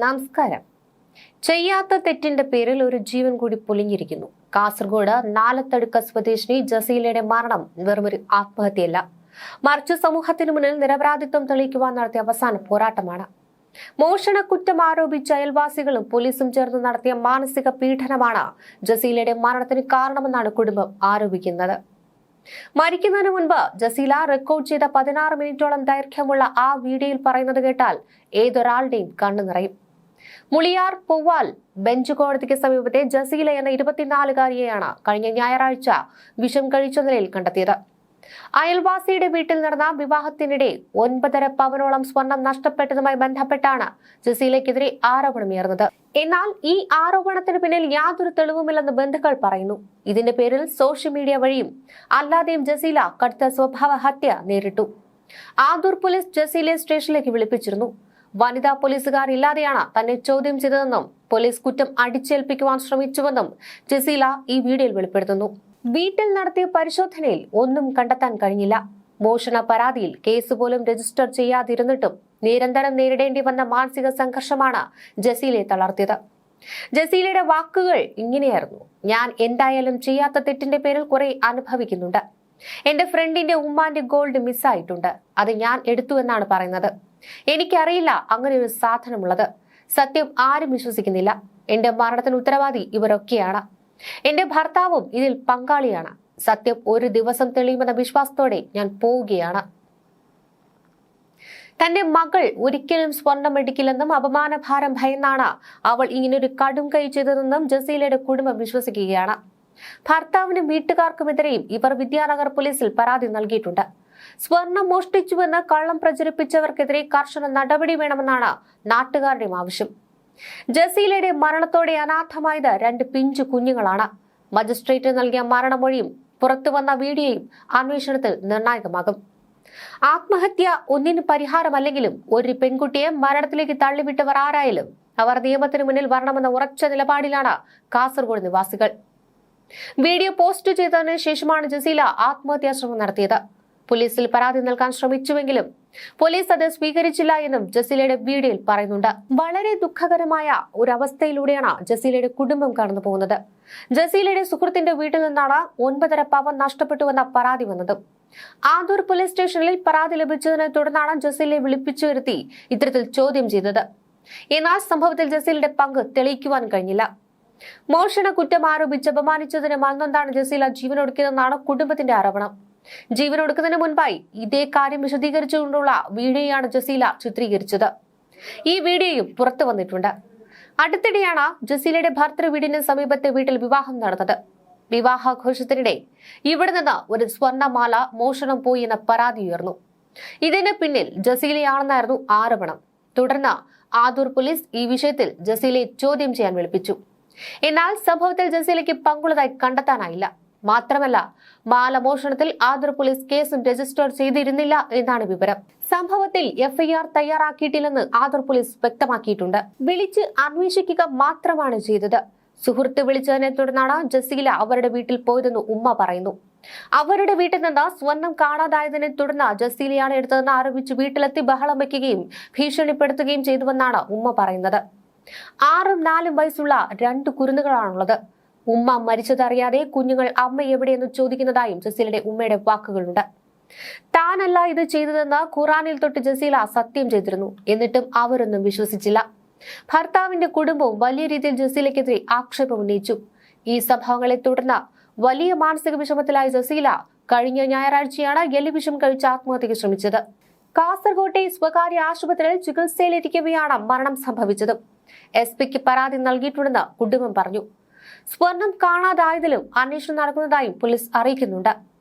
നമസ്കാരം. ചെയ്യാത്ത തെറ്റിന്റെ പേരിൽ ഒരു ജീവൻ കൂടി പൊലിഞ്ഞിരിക്കുന്നു. കാസർഗോഡ് നാലത്തടുക്ക സ്വദേശിനി ജസീലയുടെ മരണം വെറുമൊരു ആത്മഹത്യയല്ല, മറിച്ച് സമൂഹത്തിനു മുന്നിൽ നിരപരാധിത്വം തെളിയിക്കുവാൻ നടത്തിയ അവസാന പോരാട്ടമാണ്. മോഷണ കുറ്റം ആരോപിച്ച അയൽവാസികളും പോലീസും ചേർന്ന് നടത്തിയ മാനസിക പീഡനമാണ് ജസീലയുടെ മരണത്തിന് കാരണമെന്നാണ് കുടുംബം ആരോപിക്കുന്നത്. മരിക്കുന്നതിന് മുൻപ് ജസീല റെക്കോർഡ് ചെയ്ത 16 മിനിറ്റോളം ദൈർഘ്യമുള്ള ആ വീഡിയോയിൽ പറയുന്നത് കേട്ടാൽ ഏതൊരാളുടെയും കണ്ണു നിറയും. മുളിയാർ പൊവ്വാൽ ബെഞ്ച് കോടതിക്ക് സമീപത്തെ ജസീല എന്ന 24-കാരിയെയാണ് കഴിഞ്ഞ ഞായറാഴ്ച വിഷം കഴിച്ച നിലയിൽ കണ്ടെത്തിയത്. അയൽവാസിയുടെ വീട്ടിൽ നടന്ന വിവാഹത്തിനിടെ 9.5 പവനോളം സ്വർണം നഷ്ടപ്പെട്ടതുമായി ബന്ധപ്പെട്ടാണ് ജസീലയ്ക്കെതിരെ ആരോപണമുയർന്നത്. എന്നാൽ ഈ ആരോപണത്തിന് പിന്നിൽ യാതൊരു തെളിവുമില്ലെന്ന് ബന്ധുക്കൾ പറയുന്നു. ഇതിന്റെ പേരിൽ സോഷ്യൽ മീഡിയ വഴിയും അല്ലാതെയും ജസീല കടുത്ത സ്വഭാവ ഹത്യ നേരിട്ടു. ആദൂർ പോലീസ് ജസീലയെ സ്റ്റേഷനിലേക്ക് വിളിപ്പിച്ചിരുന്നു. വനിതാ പോലീസുകാർ ഇല്ലാതെയാണ് തന്നെ ചോദ്യം ചെയ്തതെന്നും പോലീസ് കുറ്റം അടിച്ചേൽപ്പിക്കുവാൻ ശ്രമിച്ചുവെന്നും ജസീല ഈ വീഡിയോയിൽ വെളിപ്പെടുത്തുന്നു. വീട്ടിൽ നടത്തിയ പരിശോധനയിൽ ഒന്നും കണ്ടെത്താൻ കഴിഞ്ഞില്ല. മോഷണ പരാതിയിൽ കേസ് പോലും രജിസ്റ്റർ ചെയ്യാതിരുന്നിട്ടും നിരന്തരം നേരിടേണ്ടി വന്ന മാനസിക സംഘർഷമാണ് ജസീലയെ തളർത്തിയത്. ജസീലയുടെ വാക്കുകൾ ഇങ്ങനെയായിരുന്നു: ഞാൻ എന്തായാലും ചെയ്യാത്ത തെറ്റിന്റെ പേരിൽ കുറെ അനുഭവിക്കുന്നുണ്ട്. എന്റെ ഫ്രണ്ടിന്റെ ഉമ്മാന്റെ ഗോൾഡ് മിസ്സായിട്ടുണ്ട്. അത് ഞാൻ എടുത്തു എന്നാണ് പറയുന്നത്. എനിക്കറിയില്ല അങ്ങനെ ഒരു സാധനമുള്ളത്. സത്യം ആരും വിശ്വസിക്കുന്നില്ല. എന്റെ മരണത്തിന് ഉത്തരവാദി ഇവരൊക്കെയാണ്. എന്റെ ഭർത്താവും ഇതിൽ പങ്കാളിയാണ്. സത്യം ഒരു ദിവസം തെളിയുമെന്ന വിശ്വാസത്തോടെ ഞാൻ പോവുകയാണ്. തന്റെ മകൾ ഒരിക്കലും സ്വർണം എടുക്കില്ലെന്നും അപമാനഭാരം ഭയന്നാണ് അവൾ ഇങ്ങനൊരു കടും കൈ ചെയ്തതെന്നും ജസീലയുടെ കുടുംബം വിശ്വസിക്കുകയാണ്. ഭർത്താവിനും വീട്ടുകാർക്കുമെതിരെയും ഇവർ വിദ്യാനഗർ പോലീസിൽ പരാതി നൽകിയിട്ടുണ്ട്. സ്വർണം മോഷ്ടിച്ചുവെന്ന് കള്ളം പ്രചരിപ്പിച്ചവർക്കെതിരെ കർശന നടപടി വേണമെന്നാണ് നാട്ടുകാരുടെയും ആവശ്യം. ജസീലയുടെ മരണത്തോടെ അനാഥമായത് 2 പിഞ്ചു കുഞ്ഞുങ്ങളാണ്. മജിസ്ട്രേറ്റ് നൽകിയ മരണമൊഴിയും പുറത്തുവന്ന വീഡിയോയും അന്വേഷണത്തിൽ നിർണായകമാകും. ആത്മഹത്യ ഒന്നിന് പരിഹാരമല്ലെങ്കിലും ഒരു പെൺകുട്ടിയെ മരണത്തിലേക്ക് തള്ളിവിട്ടവർ ആരായാലും അവർ നിയമത്തിന് മുന്നിൽ വരണമെന്ന ഉറച്ച നിലപാടിലാണ് കാസർഗോഡ് നിവാസികൾ. വീഡിയോ പോസ്റ്റ് ചെയ്തതിനു ശേഷമാണ് ജസീല ആത്മഹത്യാശ്രമം നടത്തിയത്. പോലീസിൽ പരാതി നൽകാൻ ശ്രമിച്ചുവെങ്കിലും പോലീസ് അത് സ്വീകരിച്ചില്ല എന്നും ജസീലയുടെ വീഡിയോയിൽ പറയുന്നുണ്ട്. വളരെ ദുഃഖകരമായ ഒരു അവസ്ഥയിലൂടെയാണ് ജസീലയുടെ കുടുംബം കടന്നു പോകുന്നത്. ജസീലയുടെ സുഹൃത്തിന്റെ വീട്ടിൽ നിന്നാണ് 9.5 പവൻ നഷ്ടപ്പെട്ടുവെന്ന പരാതി വന്നത്. ആദൂർ പോലീസ് സ്റ്റേഷനിൽ പരാതി ലഭിച്ചതിനെ തുടർന്നാണ് ജസീലയെ വിളിപ്പിച്ചു വരുത്തി ഇത്തരത്തിൽ ചോദ്യം ചെയ്തത്. എന്നാൽ സംഭവത്തിൽ ജസീലയുടെ പങ്ക് തെളിയിക്കുവാൻ കഴിഞ്ഞില്ല. മോഷണ കുറ്റം ആരോപിച്ച് അപമാനിച്ചതിന് മറന്നൊന്നാണ് ജസീല ജീവനൊടുക്കിയതെന്നാണ് കുടുംബത്തിന്റെ ആരോപണം. ജീവനൊടുക്കുന്നതിന് മുൻപായി ഇതേ കാര്യം വിശദീകരിച്ചുകൊണ്ടുള്ള വീഡിയോയാണ് ജസീല ചിത്രീകരിച്ചത്. ഈ വീഡിയോയും പുറത്തു വന്നിട്ടുണ്ട്. അടുത്തിടെയാണ് ജസീലയുടെ ഭർത്തൃ വീടിന് സമീപത്തെ വീട്ടിൽ വിവാഹം നടന്നത്. വിവാഹാഘോഷത്തിനിടെ ഇവിടെ നിന്ന് ഒരു സ്വർണ്ണമാല മോഷണം പോയി എന്ന പരാതി ഉയർന്നു. ഇതിന് പിന്നിൽ ജസീലയാണെന്നായിരുന്നു ആരോപണം. തുടർന്ന് ആദൂർ പോലീസ് ഈ വിഷയത്തിൽ ജസീലയെ ചോദ്യം ചെയ്യാൻ വിളിപ്പിച്ചു. എന്നാൽ സംഭവത്തിൽ ജസീലയ്ക്ക് പങ്കുള്ളതായി കണ്ടെത്താനായില്ല. മാത്രമല്ല, മാല മോഷണത്തിൽ ആദൂർ പോലീസ് കേസും രജിസ്റ്റർ ചെയ്തിരുന്നില്ല എന്നാണ് വിവരം. സംഭവത്തിൽ FIR തയ്യാറാക്കിയിട്ടില്ലെന്ന് ആദൂർ പോലീസ് വ്യക്തമാക്കിയിട്ടുണ്ട്. വിളിച്ച് അന്വേഷിക്കുക മാത്രമാണ് ചെയ്തത്. സുഹൃത്ത് വിളിച്ചതിനെ തുടർന്നാണ് ജസീല അവരുടെ വീട്ടിൽ പോയതെന്ന് ഉമ്മ പറയുന്നു. അവരുടെ വീട്ടിൽ നിന്ന് സ്വർണം കാണാതായതിനെ തുടർന്ന് ജസീലയാണ് എടുത്തതെന്ന് ആരോപിച്ച് വീട്ടിലെത്തി ബഹളം വയ്ക്കുകയും ഭീഷണിപ്പെടുത്തുകയും ചെയ്തുവെന്നാണ് ഉമ്മ പറയുന്നത്. 6ഉം 4ഉം വയസ്സുള്ള 2 കുരുന്നുകളാണുള്ളത്. ഉമ്മ മരിച്ചതറിയാതെ കുഞ്ഞുങ്ങൾ അമ്മ എവിടെയെന്ന് ചോദിക്കുന്നതായും ജസീലയുടെ ഉമ്മയുടെ വാക്കുകളുണ്ട്. താനല്ല ഇത് ചെയ്തതെന്ന് ഖുറാനിൽ തൊട്ട് ജസീല സത്യം ചെയ്തിരുന്നു. എന്നിട്ടും അവരൊന്നും വിശ്വസിച്ചില്ല. ഭർത്താവിന്റെ കുടുംബവും വലിയ രീതിയിൽ ജസീലയ്ക്കെതിരെ ആക്ഷേപം ഉന്നയിച്ചു. ഈ സംഭവങ്ങളെ തുടർന്ന് വലിയ മാനസിക വിഷമത്തിലായ ജസീല കഴിഞ്ഞ ഞായറാഴ്ചയാണ് എലിവിഷം കഴിച്ച് ആത്മഹത്യക്ക് ശ്രമിച്ചത്. കാസർകോട്ടെ സ്വകാര്യ ആശുപത്രിയിൽ ചികിത്സയിലിരിക്കവെയാണ് മരണം സംഭവിച്ചത്. SP-ക്ക് പരാതി നൽകിയിട്ടുണ്ടെന്ന് കുടുംബം പറഞ്ഞു. സ്വർണം കാണാതായതിലും അന്വേഷണം നടക്കുന്നതായും പോലീസ് അറിയിക്കുന്നുണ്ട്.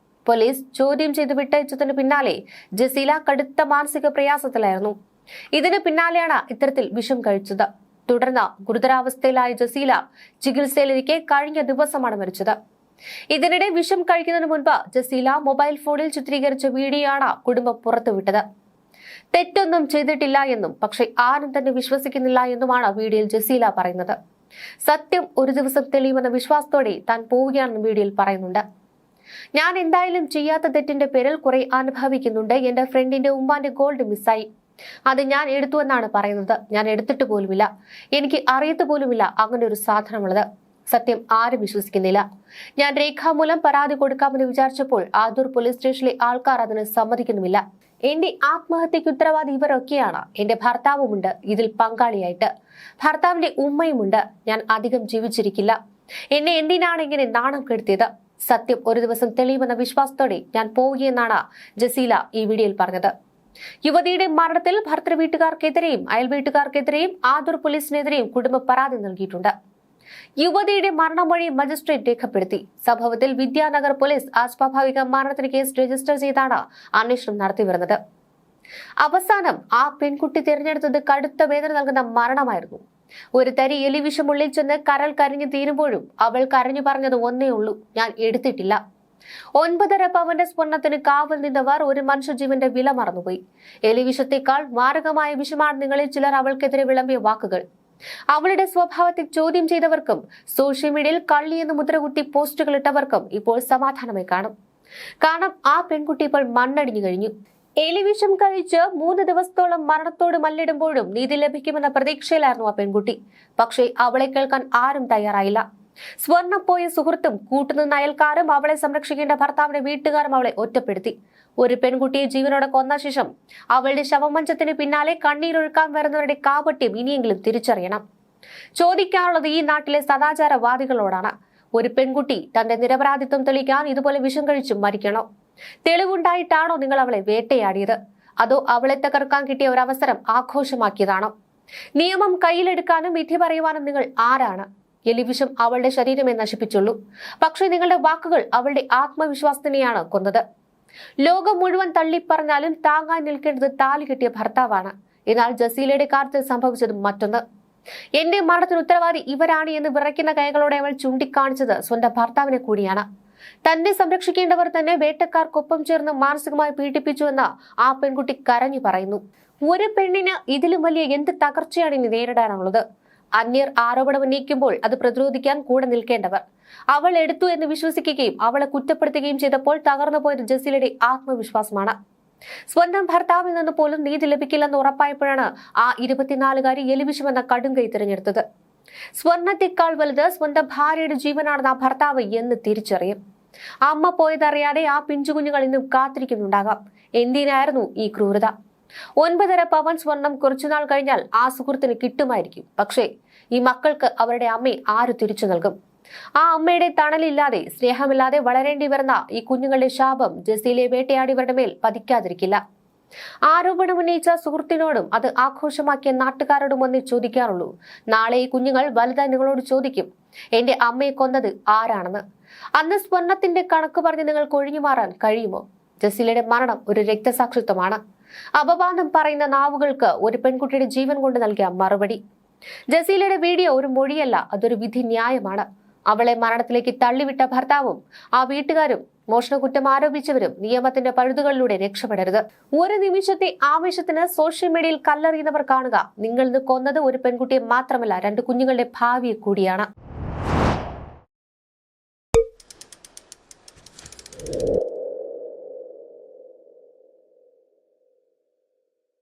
പോലീസ് ചോദ്യം ചെയ്ത് വിട്ടയച്ചതിന് പിന്നാലെ ജസീല കടുത്ത മാനസിക പ്രയാസത്തിലായിരുന്നു. ഇതിന് പിന്നാലെയാണ് ഇത്തരത്തിൽ വിഷം കഴിച്ചത്. തുടർന്ന് ഗുരുതരാവസ്ഥയിലായ ജസീല ചികിത്സയിലിരിക്കെ കഴിഞ്ഞ ദിവസമാണ് മരിച്ചത്. ഇതിനിടെ വിഷം കഴിക്കുന്നതിന് മുൻപ് ജസീല മൊബൈൽ ഫോണിൽ ചിത്രീകരിച്ച വീഡിയോയാണ് കുടുംബം പുറത്തുവിട്ടത്. തെറ്റൊന്നും ചെയ്തിട്ടില്ല എന്നും പക്ഷെ ആരും തന്നെ വിശ്വസിക്കുന്നില്ല എന്നുമാണ് വീഡിയോയിൽ ജസീല പറയുന്നത്. സത്യം ഒരു ദിവസം തെളിയുമെന്ന വിശ്വാസത്തോടെ താൻ പോവുകയാണെന്ന് വീഡിയോയിൽ പറയുന്നുണ്ട്. ഞാൻ എന്തായാലും ചെയ്യാത്ത തെറ്റിന്റെ പേരിൽ കുറെ അനുഭവിക്കുന്നുണ്ട്. എന്റെ ഫ്രണ്ടിന്റെ ഉമ്മാന്റെ ഗോൾഡ് മിസ്സായി. അത് ഞാൻ എടുത്തു എന്നാണ് പറയുന്നത്. ഞാൻ എടുത്തിട്ട് പോലുമില്ല. എനിക്ക് അറിയത്ത് പോലുമില്ല അങ്ങനെ ഒരു സാധനമുള്ളത്. സത്യം ആരും വിശ്വസിക്കുന്നില്ല. ഞാൻ രേഖാമൂലം പരാതി കൊടുക്കാമെന്ന് വിചാരിച്ചപ്പോൾ ആദൂർ പോലീസ് സ്റ്റേഷനിലെ ആൾക്കാർ അതിന് സമ്മതിക്കുന്നുമില്ല. എന്റെ ആത്മഹത്യക്ക് ഉത്തരവാദി ഇവരൊക്കെയാണ്. എന്റെ ഭർത്താവുമുണ്ട് ഇതിൽ പങ്കാളിയായിട്ട്. ഭർത്താവിന്റെ ഉമ്മയുമുണ്ട്. ഞാൻ അധികം ജീവിച്ചിരിക്കില്ല. എന്നെ എന്തിനാണ് ഇങ്ങനെ നാണം കെടുത്തിയത്? സത്യം ഒരു ദിവസം തെളിയുമെന്ന വിശ്വാസത്തോടെ ഞാൻ പോവുകയെന്നാണ് ജസീല ഈ വീഡിയോയിൽ പറഞ്ഞത്. യുവതിയുടെ മരണത്തിൽ ഭർത്തൃ വീട്ടുകാർക്കെതിരെയും അയൽ വീട്ടുകാർക്കെതിരെയും ആദൂർ പോലീസിനെതിരെയും കുടുംബ പരാതി നൽകിയിട്ടുണ്ട്. യുവതിയുടെ മരണമൊഴി മജിസ്ട്രേറ്റ് രേഖപ്പെടുത്തി. സംഭവത്തിൽ വിദ്യാനഗർ പോലീസ് അസ്വാഭാവിക മരണത്തിന് കേസ് രജിസ്റ്റർ ചെയ്താണ് അന്വേഷണം നടത്തിവരുന്നത്. അവസാനം ആ പെൺകുട്ടി തിരഞ്ഞെടുത്തത് കടുത്ത വേദന നൽകുന്ന മരണമായിരുന്നു. ഒരു തരി എലിവിഷം ഉള്ളിൽ ചെന്ന് കരൾ കരിഞ്ഞു തീരുമ്പോഴും അവൾ കരഞ്ഞു പറഞ്ഞത് ഒന്നേ ഉള്ളൂ, ഞാൻ എടുത്തിട്ടില്ല. 9.5 പവന്റെ സ്വർണത്തിന് കാവൽ നിന്നവർ ഒരു മനുഷ്യജീവന്റെ വില മറന്നുപോയി. എലിവിഷത്തെക്കാൾ മാരകമായ വിഷമാണ് നിങ്ങളിൽ ചിലർ അവൾക്കെതിരെ വിളമ്പിയ വാക്കുകൾ. അവളുടെ സ്വഭാവത്തെ ചോദ്യം ചെയ്തവർക്കും സോഷ്യൽ മീഡിയയിൽ കള്ളി എന്ന് മുദ്രകുത്തി പോസ്റ്റുകൾ ഇട്ടവർക്കും ഇപ്പോൾ സമാധാനമായി കാണും. കാരണം ആ പെൺകുട്ടി ഇപ്പോൾ മണ്ണടിഞ്ഞു കഴിഞ്ഞു. എലിവിഷം കഴിച്ച് 3 ദിവസത്തോളം മരണത്തോട് മല്ലിടുമ്പോഴും നീതി ലഭിക്കുമെന്ന പ്രതീക്ഷയിലായിരുന്നു ആ പെൺകുട്ടി. പക്ഷേ അവളെ കേൾക്കാൻ ആരും തയ്യാറായില്ല. സ്വർണം പോയ സുഹൃത്തും കൂട്ടുനിന്ന അയൽക്കാരും അവളെ സംരക്ഷിക്കേണ്ട ഭർത്താവിന്റെ വീട്ടുകാരും അവളെ ഒറ്റപ്പെടുത്തി. ഒരു പെൺകുട്ടിയെ ജീവനോടെ കൊന്ന ശേഷം അവളുടെ ശവമഞ്ചത്തിന് പിന്നാലെ കണ്ണീരൊഴുക്കാൻ വരുന്നവരുടെ കാപട്യം ഇനിയെങ്കിലും തിരിച്ചറിയണം. ചോദിക്കാനുള്ളത് ഈ നാട്ടിലെ സദാചാരവാദികളോടാണ്. ഒരു പെൺകുട്ടി തന്റെ നിരപരാധിത്വം തെളിയിക്കാൻ ഇതുപോലെ വിഷം കഴിച്ചും മരിക്കണോ? തെളിവുണ്ടായിട്ടാണോ നിങ്ങൾ അവളെ വേട്ടയാടിയത്? അതോ അവളെ തകർക്കാൻ കിട്ടിയ ഒരു അവസരം ആഘോഷമാക്കിയതാണോ? നിയമം കയ്യിലെടുക്കാനും വിധി പറയുവാനും നിങ്ങൾ ആരാണ്? എലിവിഷം അവളുടെ ശരീരമേ നശിപ്പിച്ചുള്ളൂ. പക്ഷേ നിങ്ങളുടെ വാക്കുകൾ അവളുടെ ആത്മവിശ്വാസത്തിനെയാണ് കൊന്നത്. ലോകം മുഴുവൻ തള്ളിപ്പറഞ്ഞാലും താങ്ങാൻ നിൽക്കേണ്ടത് താലി കെട്ടിയ ഭർത്താവാണ്. എന്നാൽ ജസീലയുടെ കാര്യത്തിൽ സംഭവിച്ചത് മറ്റൊന്ന്. എന്റെ മരണത്തിന് ഉത്തരവാദി ഇവരാണ് എന്ന് വിറയ്ക്കുന്ന കൈകളോടെ അവൾ ചൂണ്ടിക്കാണിച്ചത് സ്വന്തം ഭർത്താവിനെ കൂടിയാണ്. തന്നെ സംരക്ഷിക്കേണ്ടവർ തന്നെ വേട്ടക്കാർക്കൊപ്പം ചേർന്ന് മാനസികമായി പീഡിപ്പിച്ചുവെന്ന് ആ പെൺകുട്ടി കരഞ്ഞു പറയുന്നു. ഒരു പെണ്ണിന് ഇതിലും വലിയ എന്ത് തകർച്ചയാണ് ഇനി നേരിടാനുള്ളത്? അന്യർ ആരോപണം ഉന്നയിക്കുമ്പോൾ അത് പ്രതിരോധിക്കാൻ കൂടെ നിൽക്കേണ്ടവർ. അവൾ എടുത്തു എന്ന് വിശ്വസിക്കുകയും അവളെ കുറ്റപ്പെടുത്തുകയും ചെയ്തപ്പോൾ തകർന്നു പോയത് ജസീലയുടെ ആത്മവിശ്വാസമാണ്. സ്വന്തം ഭർത്താവിൽ നിന്ന് പോലും നീതി ലഭിക്കില്ലെന്ന് ഉറപ്പായപ്പോഴാണ് ആ 24-കാരി എലിവിഷം എന്ന കടുംകൈ തിരഞ്ഞെടുത്തത്. സ്വർണത്തെക്കാൾ വലുത് സ്വന്തം ഭാര്യയുടെ ജീവനാണെന്ന് ആ ഭർത്താവ് എന്ന് തിരിച്ചറിയും. അമ്മ പോയതറിയാതെ ആ പിഞ്ചുകുഞ്ഞുങ്ങൾ ഇന്നും കാത്തിരിക്കുന്നുണ്ടാകാം. എന്തിനായിരുന്നു ഈ ക്രൂരത? 9.5 പവൻ സ്വർണം കുറച്ചുനാൾ കഴിഞ്ഞാൽ ആ സുഹൃത്തിന് കിട്ടുമായിരിക്കും. പക്ഷേ ഈ മക്കൾക്ക് അവരുടെ അമ്മയെ ആര് തിരിച്ചു നൽകും? ആ അമ്മയുടെ തണലില്ലാതെ സ്നേഹമില്ലാതെ വളരേണ്ടി വരുന്ന ഈ കുഞ്ഞുങ്ങളുടെ ശാപം ജസീലയെ വേട്ടയാടിയവരുടെ മേൽ പതിക്കാതിരിക്കില്ല. ആരോപണം ഉന്നയിച്ച സുഹൃത്തിനോടും അത് ആഘോഷമാക്കിയ നാട്ടുകാരോടും ഒന്നേ ചോദിക്കാറുള്ളൂ. നാളെ ഈ കുഞ്ഞുങ്ങൾ വലുതായി നിങ്ങളോട് ചോദിക്കും, എന്റെ അമ്മയെ കൊന്നത് ആരാണെന്ന്. അന്ന് സ്വർണത്തിന്റെ കണക്ക് പറഞ്ഞ് നിങ്ങൾക്ക് ഒഴിഞ്ഞു മാറാൻ കഴിയുമോ? ജസീലയുടെ മരണം ഒരു രക്തസാക്ഷിത്വമാണ്. അപവാദം പറയുന്ന നാവുകൾക്ക് ഒരു പെൺകുട്ടിയുടെ ജീവൻ കൊണ്ട് നൽകിയ മറുപടി. ജസീലയുടെ വീഡിയോ ഒരു മൊഴിയല്ല, അതൊരു വിധി ന്യായമാണ്. അവളെ മരണത്തിലേക്ക് തള്ളിവിട്ട ഭർത്താവും ആ വീട്ടുകാരും മോഷണക്കുറ്റം ആരോപിച്ചവരും നിയമത്തിന്റെ പഴുതുകളിലൂടെ രക്ഷപ്പെടരുത്. ഒരു നിമിഷത്തെ ആവേശത്തിന് സോഷ്യൽ മീഡിയയിൽ കല്ലെറിയുന്നവർ കാണുക, നിങ്ങൾ ഇന്ന് കൊന്നത് ഒരു പെൺകുട്ടിയെ മാത്രമല്ല 2 കുഞ്ഞുങ്ങളുടെ ഭാവിയെ കൂടിയാണ്.